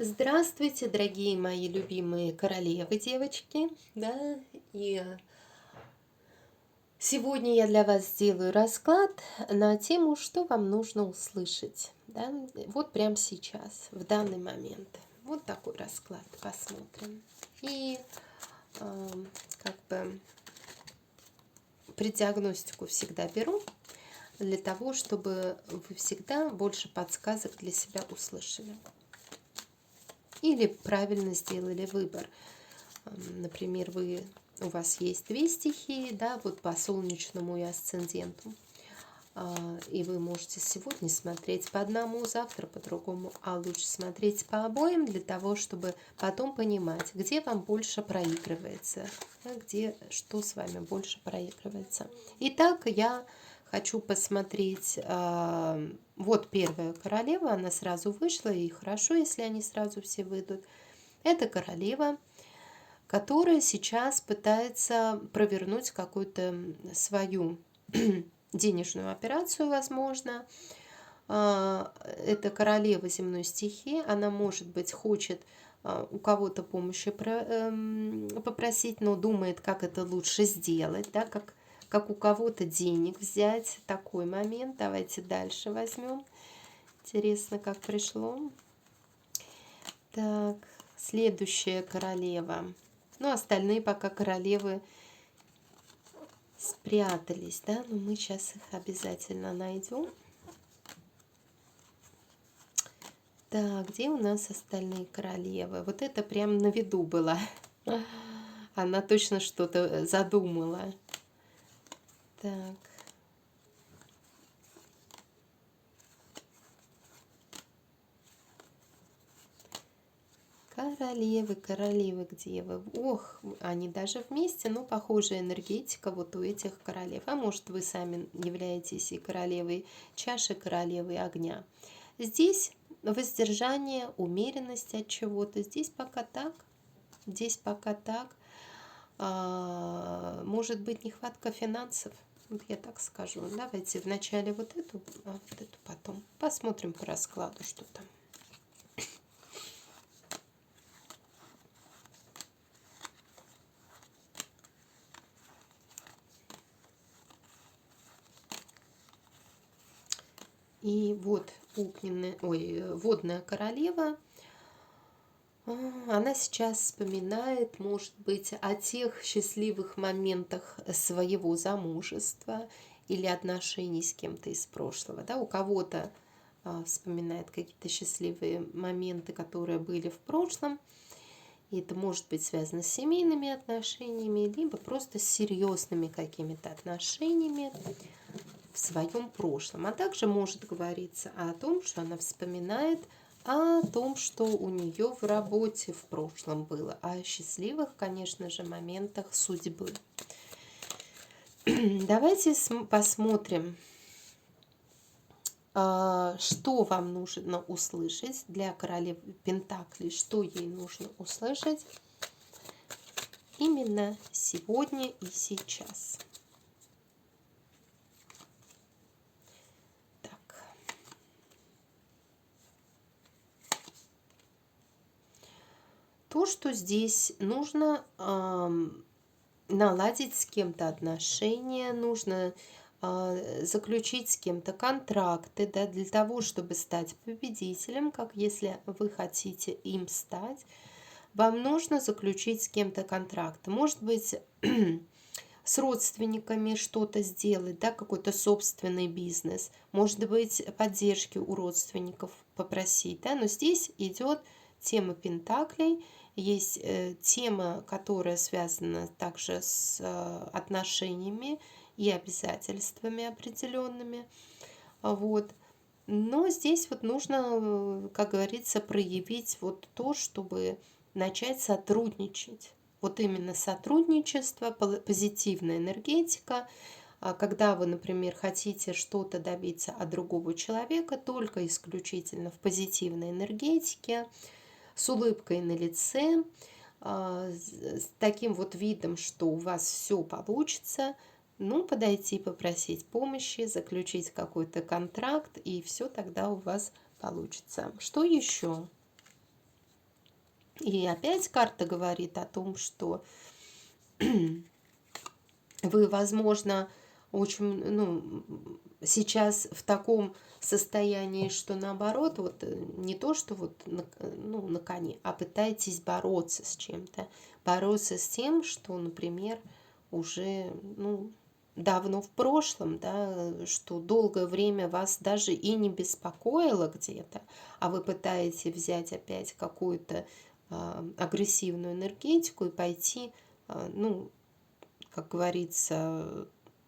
Здравствуйте, дорогие мои любимые королевы, девочки, да, и сегодня я для вас сделаю расклад на тему, что вам нужно услышать, да, вот прямо сейчас, в данный момент. Вот такой расклад, посмотрим. И э, как бы преддиагностику всегда беру для того, чтобы вы всегда больше подсказок для себя услышали. Или правильно сделали выбор. Например, у вас есть две стихии, да, вот по солнечному и асценденту. И вы можете сегодня смотреть по одному, завтра по другому, а лучше смотреть по обоим для того, чтобы потом понимать, где вам больше проигрывается, да, где что с вами больше проигрывается. Итак, я хочу посмотреть, вот первая королева, она сразу вышла, и хорошо, если они сразу все выйдут. Это королева, которая сейчас пытается провернуть какую-то свою денежную операцию, возможно. Это королева земной стихии, она, может быть, хочет у кого-то помощи попросить, но думает, как это лучше сделать, да, как у кого-то денег взять. Такой момент. Давайте дальше возьмем. Интересно, как пришло. Так, следующая королева. Ну, остальные пока королевы спрятались, да, но мы сейчас их обязательно найдем. Так, где у нас остальные королевы? Вот это прям на виду была. Она точно что-то задумала. Так. Королевы, королевы, где вы? Ох, они даже вместе, но похожая энергетика вот у этих королев. А может, вы сами являетесь и королевой чаши, королевой огня. Здесь воздержание, умеренность от чего-то. Здесь пока так. Здесь пока так. Может быть, нехватка финансов. Вот я так скажу. Давайте вначале вот эту, а вот эту потом. Посмотрим по раскладу, что там. И вот водная королева, она сейчас вспоминает, может быть, о тех счастливых моментах своего замужества или отношений с кем-то из прошлого. Да? У кого-то вспоминает какие-то счастливые моменты, которые были в прошлом. И это может быть связано с семейными отношениями, либо просто с серьезными какими-то отношениями в своем прошлом. А также может говориться о том, что она вспоминает о том, что у нее в работе в прошлом было, о счастливых, конечно же, моментах судьбы. Давайте посмотрим, что вам нужно услышать для королевы Пентаклей, что ей нужно услышать именно сегодня и сейчас. То, что здесь нужно наладить с кем-то отношения, нужно заключить с кем-то контракты, да, для того, чтобы стать победителем, как если вы хотите им стать, вам нужно заключить с кем-то контракты. Может быть, с родственниками что-то сделать, да, какой-то собственный бизнес, может быть, поддержки у родственников попросить, да, но здесь идет тема пентаклей, есть тема, которая связана также с отношениями и обязательствами определенными, вот. Но здесь вот нужно, как говорится, проявить вот то, чтобы начать сотрудничать. Вот именно сотрудничество, позитивная энергетика, когда вы, например, хотите что-то добиться от другого человека, только исключительно в позитивной энергетике, с улыбкой на лице, с таким вот видом, что у вас все получится, ну, подойти, попросить помощи, заключить какой-то контракт, и все тогда у вас получится. Что еще? И опять карта говорит о том, что вы, возможно, очень, сейчас в таком состоянии, что наоборот, вот не то, что вот на коне, а пытаетесь бороться с чем-то, бороться с тем, что, например, уже, давно в прошлом, да, что долгое время вас даже и не беспокоило где-то, а вы пытаетесь взять опять какую-то агрессивную энергетику и пойти, как говорится,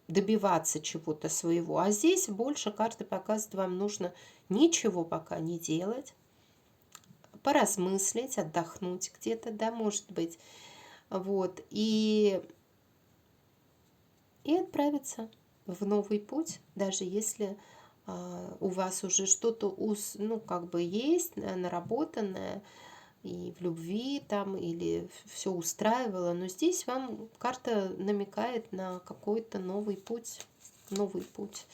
добиваться чего-то своего. А здесь больше карты показывают, вам нужно ничего пока не делать, поразмыслить, отдохнуть где-то, да, может быть, вот, и отправиться в новый путь, даже если у вас уже что-то, как бы есть наработанное, и в любви там, или все устраивало, но здесь вам карта намекает на какой-то новый путь, новый путь.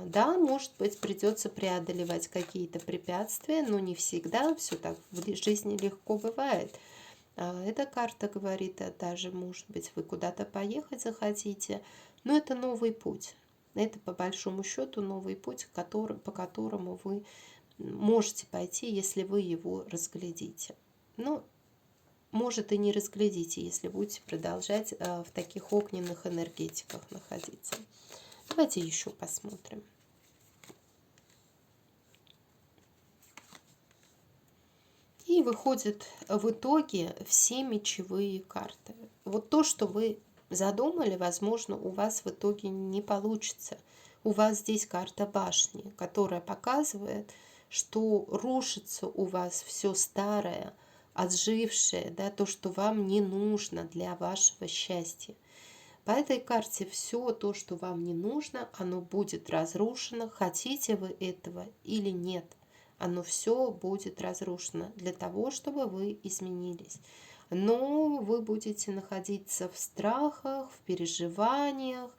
Да, может быть, придется преодолевать какие-то препятствия, но не всегда все так в жизни легко бывает. Эта карта говорит, даже, может быть, вы куда-то поехать захотите, но это новый путь. Это, по большому счету, новый путь, по которому вы можете пойти, если вы его разглядите. Но, может, и не разглядите, если будете продолжать в таких огненных энергетиках находиться. Давайте еще посмотрим. И выходят в итоге все мечевые карты. Вот то, что вы задумали, возможно, у вас в итоге не получится. У вас здесь карта башни, которая показывает, что рушится у вас все старое, отжившее, да, то, что вам не нужно для вашего счастья. По этой карте все то, что вам не нужно, оно будет разрушено, хотите вы этого или нет. Оно все будет разрушено для того, чтобы вы изменились. Но вы будете находиться в страхах, в переживаниях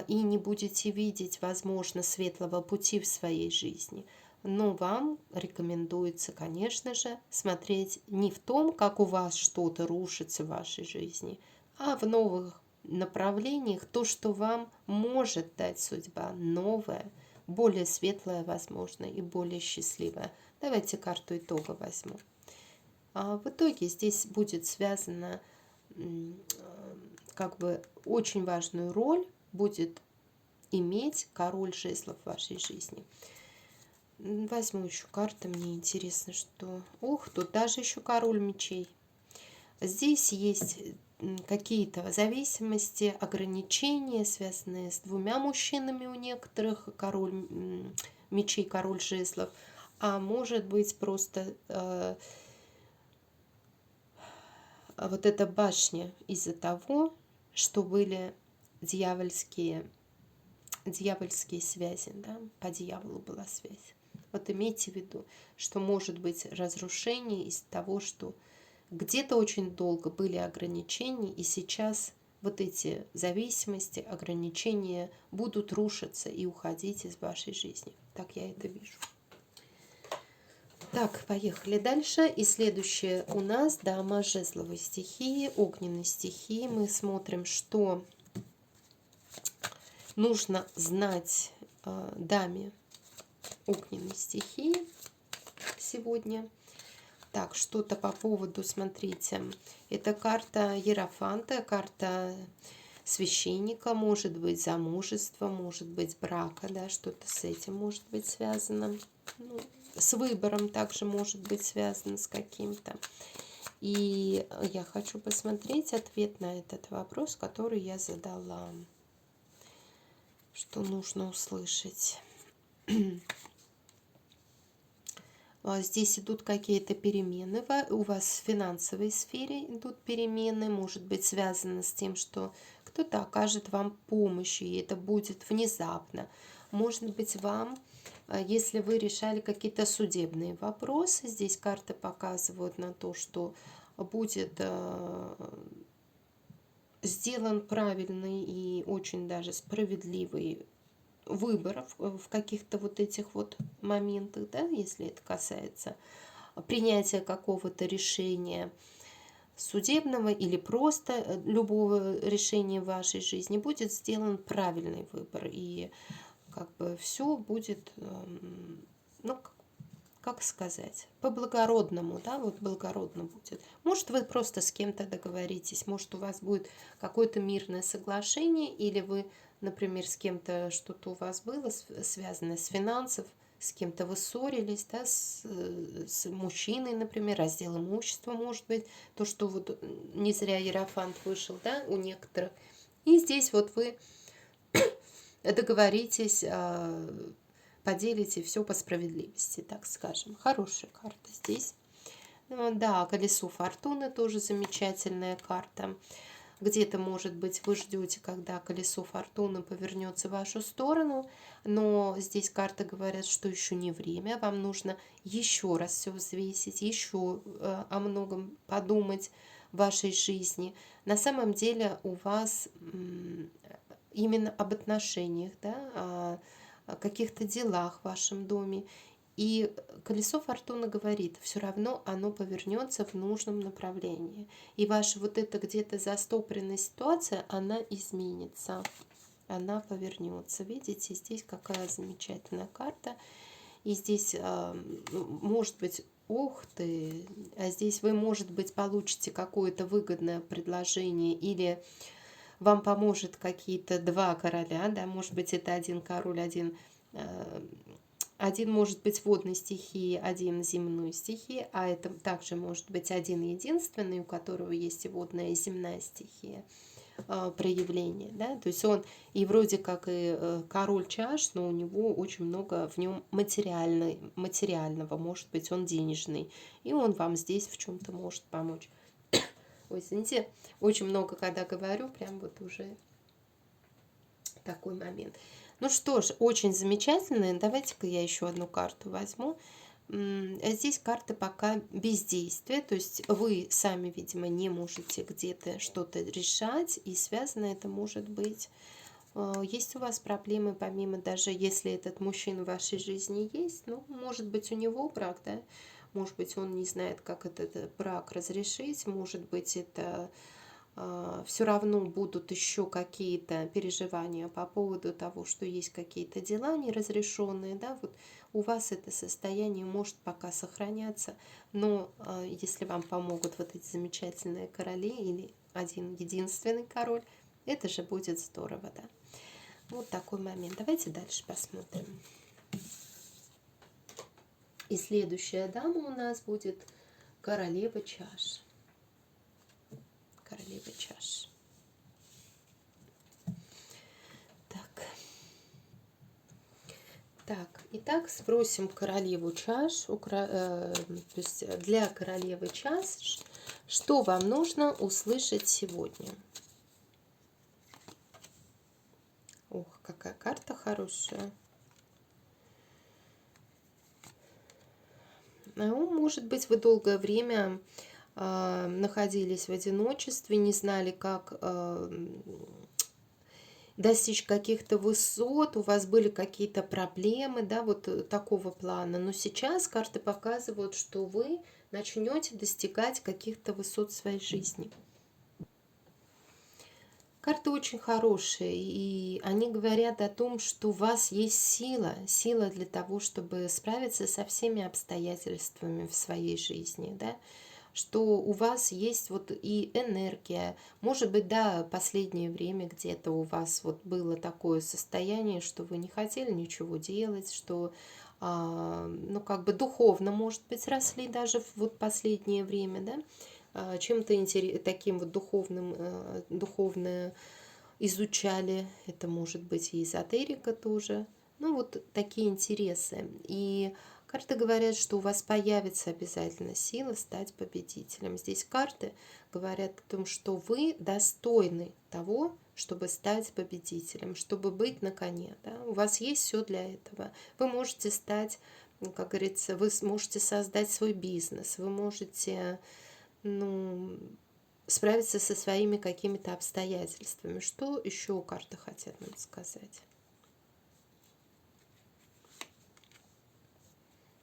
и не будете видеть, возможно, светлого пути в своей жизни. Но вам рекомендуется, конечно же, смотреть не в том, как у вас что-то рушится в вашей жизни, а в новых направлениях, то, что вам может дать судьба, новое, более светлое, возможно, и более счастливое. Давайте карту итога возьму. В итоге здесь будет связано, как бы очень важную роль будет иметь король жезлов в вашей жизни. Возьму еще карты, мне интересно, что... Ух, тут даже еще король мечей. Здесь есть какие-то зависимости, ограничения, связанные с двумя мужчинами у некоторых, король мечей, король жезлов, а может быть просто вот эта башня из-за того, что были дьявольские связи, да, по дьяволу была связь. Вот имейте в виду, что может быть разрушение из-за того, что где-то очень долго были ограничения, и сейчас вот эти зависимости, ограничения будут рушиться и уходить из вашей жизни. Так я это вижу. Так, поехали дальше. И следующее у нас дама жезловой стихии, огненной стихии. Мы смотрим, что нужно знать даме огненной стихии сегодня. Так, что-то по поводу, смотрите, это карта Иерофанта, карта священника, может быть замужество, может быть брака, да, что-то с этим может быть связано. С выбором также может быть связано с каким-то. И я хочу посмотреть ответ на этот вопрос, который я задала. Что нужно услышать? Здесь идут какие-то перемены. У вас в финансовой сфере идут перемены. Может быть связано с тем, что кто-то окажет вам помощь, и это будет внезапно. Может быть вам, если вы решали какие-то судебные вопросы, здесь карты показывают на то, что будет сделан правильный и очень даже справедливый выбор в каких-то вот этих вот моментах, да, если это касается принятия какого-то решения судебного или просто любого решения в вашей жизни будет сделан правильный выбор. И как бы все будет, ну, как сказать, по-благородному, да, вот благородно будет. Может, вы просто с кем-то договоритесь, может, у вас будет какое-то мирное соглашение, или вы, например, с кем-то что-то у вас было связано с финансов, с кем-то вы ссорились, да, с мужчиной, например, раздел имущества, может быть, то, что вот не зря Иерофант вышел, да, у некоторых. И здесь вот вы договоритесь, поделите все по справедливости, так скажем. Хорошая карта здесь. Да, колесо фортуны тоже замечательная карта. Где-то, может быть, вы ждете, когда колесо фортуны повернется в вашу сторону, но здесь карты говорят, что еще не время. Вам нужно еще раз все взвесить, еще о многом подумать в вашей жизни. На самом деле у вас именно об отношениях, да, о каких-то делах в вашем доме. И колесо фортуны говорит, все равно оно повернется в нужном направлении. И ваша вот эта где-то застопоренная ситуация, она изменится, она повернется. Видите, здесь какая замечательная карта. И здесь, может быть, ух ты, а здесь вы, может быть, получите какое-то выгодное предложение или вам поможет какие-то два короля, да, может быть, это один король, один может быть водной стихии, один земной стихии, а это также может быть один единственный, у которого есть и водная, и земная стихия проявления, да, то есть он и вроде как и король чаш, но у него очень много в нем материального, может быть, он денежный, и он вам здесь в чем-то может помочь. Ой, извините, очень много, когда говорю, прям вот уже такой момент. Ну что ж, очень замечательно. Давайте-ка я еще одну карту возьму. Здесь карты пока бездействия, то есть вы сами, видимо, не можете где-то что-то решать, и связано это может быть. Есть у вас проблемы, помимо, даже если этот мужчина в вашей жизни есть, ну, может быть, у него брак, да, может быть, он не знает, как этот брак разрешить, может быть, это все равно будут еще какие-то переживания по поводу того, что есть какие-то дела неразрешенные, да, вот у вас это состояние может пока сохраняться, но если вам помогут вот эти замечательные короли или один единственный король, это же будет здорово, да. Вот такой момент. Давайте дальше посмотрим. И следующая дама у нас будет королева чаш. Королева чаш. Так, итак, спросим королеву чаш, то есть для королевы чаш, что вам нужно услышать сегодня? Ох, какая карта хорошая. Ну, может быть, вы долгое время находились в одиночестве, не знали, как достичь каких-то высот, у вас были какие-то проблемы, да, вот такого плана. Но сейчас карты показывают, что вы начнете достигать каких-то высот в своей жизни. Карты очень хорошие, и они говорят о том, что у вас есть сила для того, чтобы справиться со всеми обстоятельствами в своей жизни, да, что у вас есть вот и энергия. Может быть, да, последнее время где-то у вас вот было такое состояние, что вы не хотели ничего делать, что, ну, как бы духовно, может быть, росли даже в вот последнее время, да, чем-то таким вот духовно изучали, это может быть и эзотерика тоже, ну вот такие интересы. И карты говорят, что у вас появится обязательно сила стать победителем. Здесь карты говорят о том, что вы достойны того, чтобы стать победителем, чтобы быть на коне. Да? У вас есть все для этого. Вы можете стать, как говорится, вы сможете создать свой бизнес, вы можете, ну, справиться со своими какими-то обстоятельствами. Что еще карты хотят нам сказать?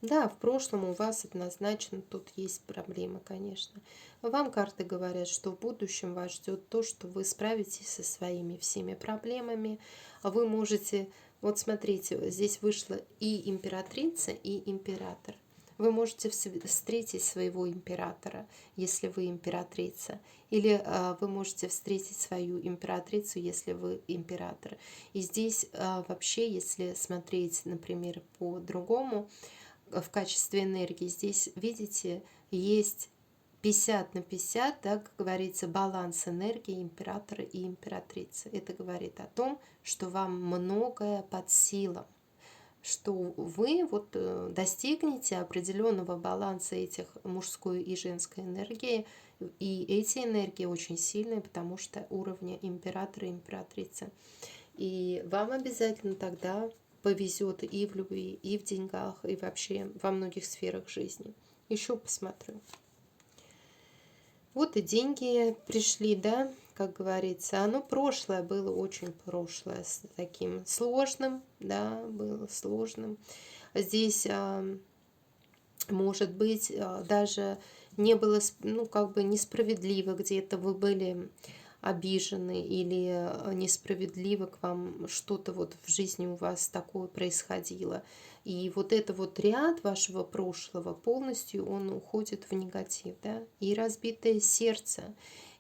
Да, в прошлом у вас однозначно тут есть проблемы, конечно. Вам карты говорят, что в будущем вас ждет то, что вы справитесь со своими всеми проблемами. Вы можете, вот смотрите, здесь вышла и императрица, и император. Вы можете встретить своего императора, если вы императрица. Или вы можете встретить свою императрицу, если вы император. И здесь вообще, если смотреть, например, по-другому, в качестве энергии, здесь, видите, есть 50 на 50, да, как говорится, баланс энергии императора и императрицы. Это говорит о том, что вам многое под силам, что вы вот достигнете определенного баланса этих мужской и женской энергии, и эти энергии очень сильные, потому что уровня императора и императрицы. И вам обязательно тогда повезет и в любви, и в деньгах, и вообще во многих сферах жизни. Еще посмотрю. Вот и деньги пришли, да, как говорится. Оно прошлое было очень прошлое, с таким сложным, да, было сложным. Здесь, может быть, даже не было, ну, как бы несправедливо, где-то вы были обижены или несправедливо к вам что-то вот в жизни у вас такое происходило. И вот это вот ряд вашего прошлого полностью он уходит в негатив, да, и разбитое сердце,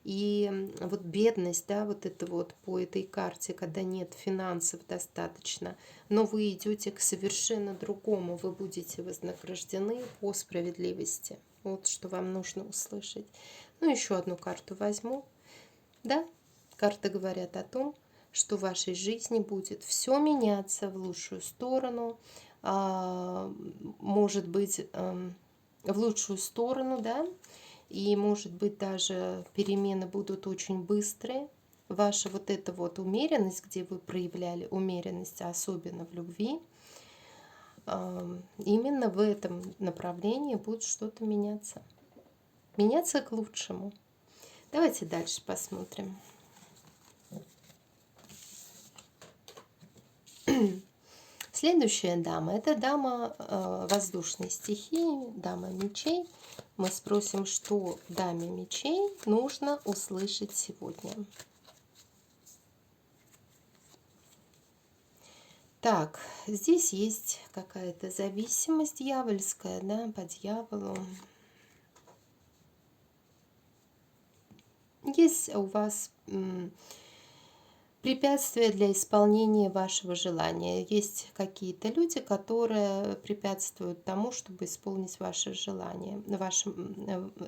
и вот бедность, да, вот это вот по этой карте, когда нет финансов достаточно, но вы идете к совершенно другому, вы будете вознаграждены по справедливости. Вот что вам нужно услышать. Ну, еще одну карту возьму. Да, карты говорят о том, что в вашей жизни будет все меняться в лучшую сторону, может быть, в лучшую сторону, да, и, может быть, даже перемены будут очень быстрые. Ваша вот эта вот умеренность, где вы проявляли умеренность, особенно в любви, именно в этом направлении будет что-то меняться. Меняться к лучшему. Давайте дальше посмотрим. Следующая дама – это дама воздушной стихии, дама мечей. Мы спросим, что даме мечей нужно услышать сегодня. Так, здесь есть какая-то зависимость дьявольская, да, по дьяволу. Есть у вас препятствия для исполнения вашего желания. Есть какие-то люди, которые препятствуют тому, чтобы исполнить ваше желание,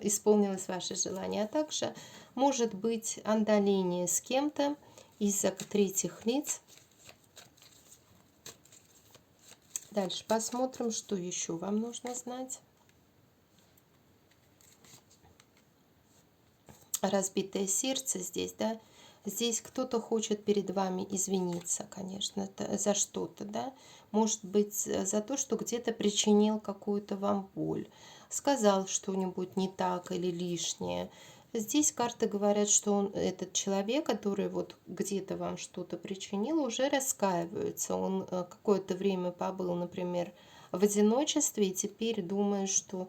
исполнилось ваше желание. А также может быть отдаление с кем-то из-за третьих лиц. Дальше посмотрим, что еще вам нужно знать. Разбитое сердце здесь, да. Здесь кто-то хочет перед вами извиниться, конечно, за что-то, да. Может быть, за то, что где-то причинил какую-то вам боль, сказал что-нибудь не так или лишнее. Здесь карты говорят, что этот человек, который вот где-то вам что-то причинил, уже раскаивается. Он какое-то время побыл, например, в одиночестве и теперь думает, что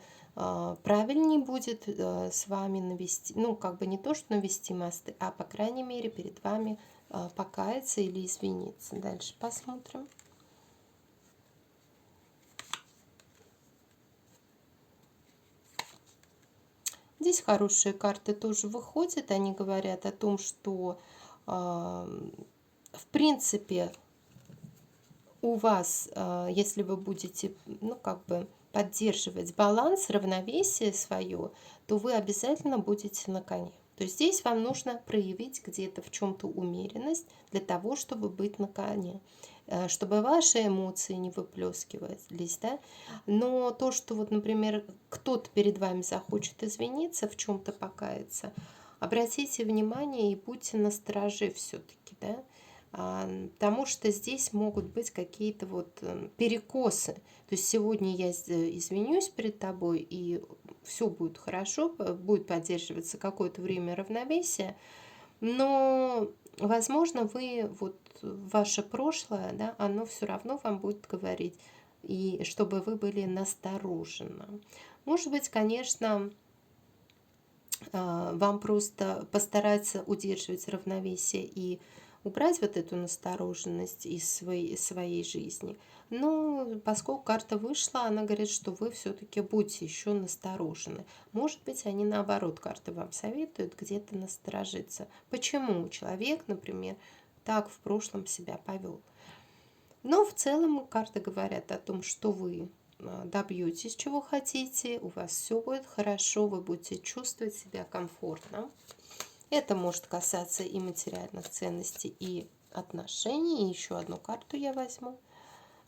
правильнее будет с вами навести, ну, как бы не то, что навести мосты, а, по крайней мере, перед вами покаяться или извиниться. Дальше посмотрим. Здесь хорошие карты тоже выходят. Они говорят о том, что, в принципе, у вас, если вы будете, ну, как бы поддерживать баланс, равновесие свое, то вы обязательно будете на коне. То есть здесь вам нужно проявить где-то в чем-то умеренность для того, чтобы быть на коне, чтобы ваши эмоции не выплескивались, да. Но то, что вот, например, кто-то перед вами захочет извиниться, в чем-то покаяться, обратите внимание и будьте настороже все-таки, да. Потому что здесь могут быть какие-то вот перекосы. То есть сегодня я извинюсь перед тобой, и все будет хорошо, будет поддерживаться какое-то время равновесие, но, возможно, вы вот ваше прошлое, да, оно все равно вам будет говорить: и чтобы вы были насторожены. Может быть, конечно, вам просто постараться удерживать равновесие и убрать вот эту настороженность из своей жизни. Но поскольку карта вышла, она говорит, что вы все-таки будете еще насторожены. Может быть, они наоборот, карты вам советуют где-то насторожиться. Почему человек, например, так в прошлом себя повел? Но в целом карты говорят о том, что вы добьетесь, чего хотите, у вас все будет хорошо, вы будете чувствовать себя комфортно. Это может касаться и материальных ценностей, и отношений. И еще одну карту я возьму.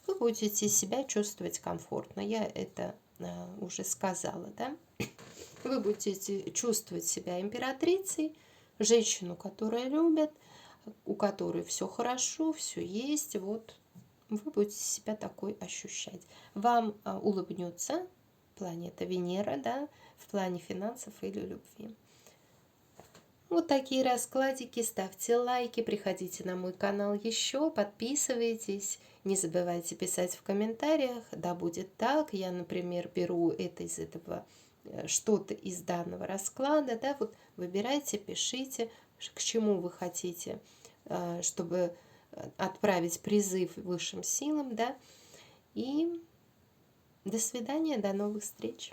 Вы будете себя чувствовать комфортно. Я это уже сказала, да? Вы будете чувствовать себя императрицей, женщину, которая любит, у которой все хорошо, все есть. Вот вы будете себя такой ощущать. Вам улыбнется планета Венера, да, в плане финансов или любви. Вот такие раскладики. Ставьте лайки, приходите на мой канал еще, подписывайтесь. Не забывайте писать в комментариях, да будет так. Я, например, беру это из этого, что-то из данного расклада, да, вот выбирайте, пишите, к чему вы хотите, чтобы отправить призыв высшим силам, да, и до свидания, до новых встреч.